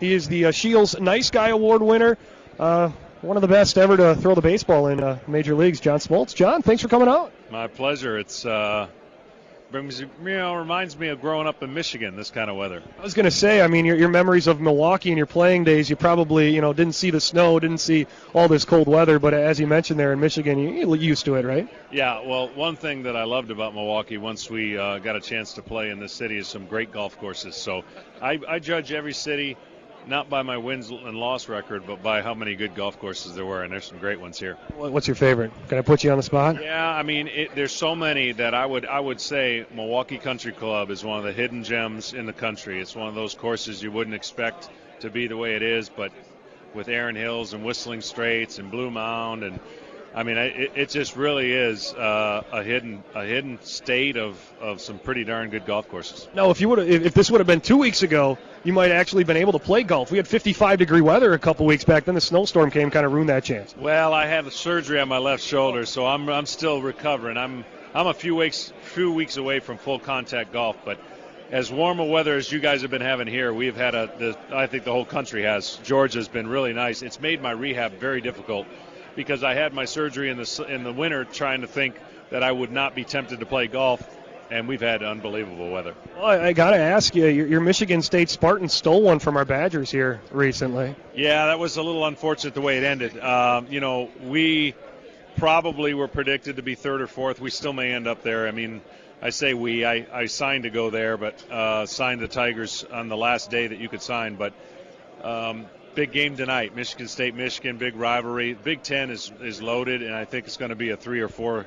He is the Scheels Nice Guy Award winner. One of the best ever to throw the baseball in major leagues, Jon Smotlz. Jon, thanks for coming out. My pleasure. It's reminds me of growing up in Michigan, this kind of weather. I was going to say, I mean, your memories of Milwaukee and your playing days, you probably, didn't see the snow, didn't see all this cold weather, but as you mentioned there in Michigan, you're used to it, right? Yeah, well, one thing that I loved about Milwaukee once we got a chance to play in this city is some great golf courses. So I judge every city not by my wins and loss record, but by how many good golf courses there were, and there's some great ones here. What's your favorite? Can I put you on the spot? Yeah, I mean, there's so many that I would say Milwaukee Country Club is one of the hidden gems in the country. It's one of those courses you wouldn't expect to be the way it is, but with Erin Hills and Whistling Straits and Blue Mound, and I mean, it just really is a hidden state of some pretty darn good golf courses. No, if this would have been 2 weeks ago, you might have actually been able to play golf. We had 55-degree weather a couple weeks back. Then the snowstorm came, kind of ruined that chance. Well, I had a surgery on my left shoulder, so I'm still recovering. I'm a few weeks away from full contact golf, but as warm a weather as you guys have been having here, we've had I think the whole country has. Georgia's been really nice. It's made my rehab very difficult, because I had my surgery in the winter trying to think that I would not be tempted to play golf, and we've had unbelievable weather. Well, I got to ask you, your Michigan State Spartans stole one from our Badgers here recently. Yeah, that was a little unfortunate the way it ended. We probably were predicted to be third or fourth. We still may end up there. I mean, I say I signed to go there, but signed the Tigers on the last day that you could sign, but big game tonight, Michigan State, Michigan, big rivalry. Big Ten is loaded, and I think it's going to be a 3 or 4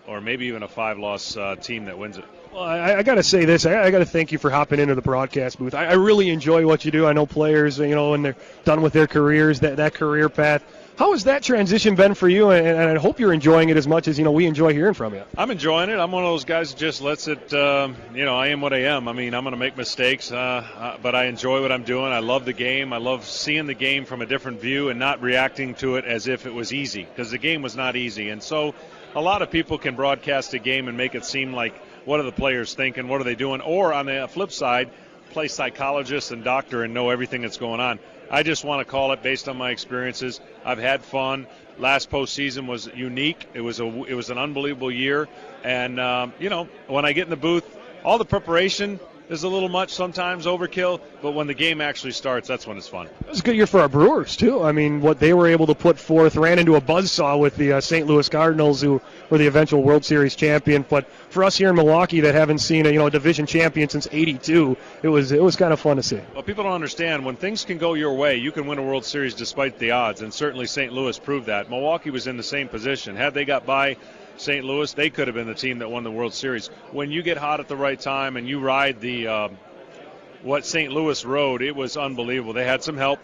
or maybe even a 5-loss team that wins it. Well, I got to say this. I got to thank you for hopping into the broadcast booth. I really enjoy what you do. I know players, when they're done with their careers, that career path. How has that transition been for you? And I hope you're enjoying it as much as, we enjoy hearing from you. I'm enjoying it. I'm one of those guys that just lets it, I am what I am. I mean, I'm going to make mistakes, but I enjoy what I'm doing. I love the game. I love seeing the game from a different view and not reacting to it as if it was easy, because the game was not easy. And so a lot of people can broadcast a game and make it seem like, what are the players thinking? What are they doing? Or on the flip side, play psychologist and doctor and know everything that's going on. I just want to call it based on my experiences. I've had fun. Last postseason was unique. It was an unbelievable year. And, when I get in the booth, all the preparation is a little much sometimes, overkill, but when the game actually starts, that's when it's fun. It was a good year for our Brewers, too. I mean, what they were able to put forth ran into a buzzsaw with the St. Louis Cardinals, who were the eventual World Series champion. But for us here in Milwaukee that haven't seen a division champion since '82, it was kind of fun to see. Well, people don't understand, when things can go your way, you can win a World Series despite the odds, and certainly St. Louis proved that. Milwaukee was in the same position. Had they got by St. Louis, they could have been the team that won the World Series. When you get hot at the right time and you ride what St. Louis rode, it was unbelievable. They had some help,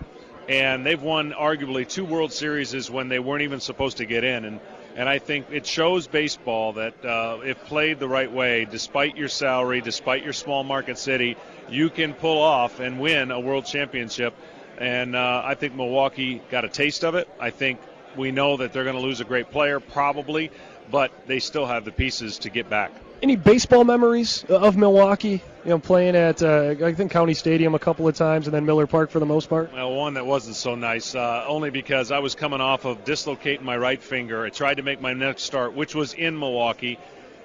and they've won arguably 2 World Series when they weren't even supposed to get in. And I think it shows baseball that if played the right way, despite your salary, despite your small market city, you can pull off and win a world championship. And I think Milwaukee got a taste of it. I think we know that they're going to lose a great player, probably, but they still have the pieces to get back. Any baseball memories of Milwaukee? Playing at I think County Stadium a couple of times, and then Miller Park for the most part. Well, one that wasn't so nice, only because I was coming off of dislocating my right finger. I tried to make my next start, which was in Milwaukee,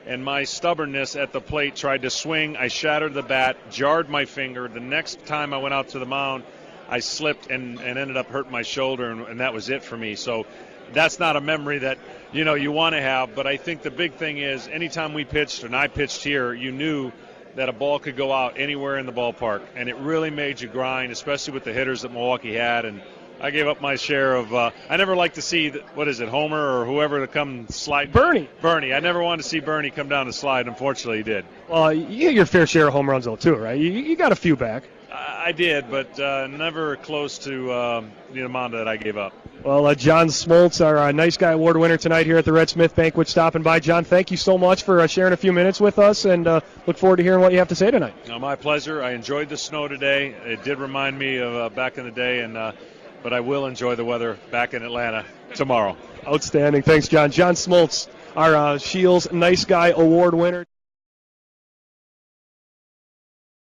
and my stubbornness at the plate tried to swing. I shattered the bat, jarred my finger. The next time I went out to the mound, I slipped and ended up hurting my shoulder, and that was it for me. So that's not a memory that you want to have, but I think the big thing is anytime we pitched, and I pitched here, you knew that a ball could go out anywhere in the ballpark, and it really made you grind, especially with the hitters that Milwaukee had. And I gave up my share of I never like to see Homer or whoever to come slide. Bernie. I never wanted to see Bernie come down the slide. Unfortunately, he did. Well, you get your fair share of home runs though too, right? You got a few back. I did, but never close to the amount that I gave up. Well, Jon Smotlz, our Nice Guy Award winner tonight here at the Red Smith Banquet, stopping by. Jon, thank you so much for sharing a few minutes with us, and look forward to hearing what you have to say tonight. No, my pleasure. I enjoyed the snow today. It did remind me of back in the day, but I will enjoy the weather back in Atlanta tomorrow. Outstanding. Thanks, Jon. Jon Smotlz, our Scheels Nice Guy Award winner.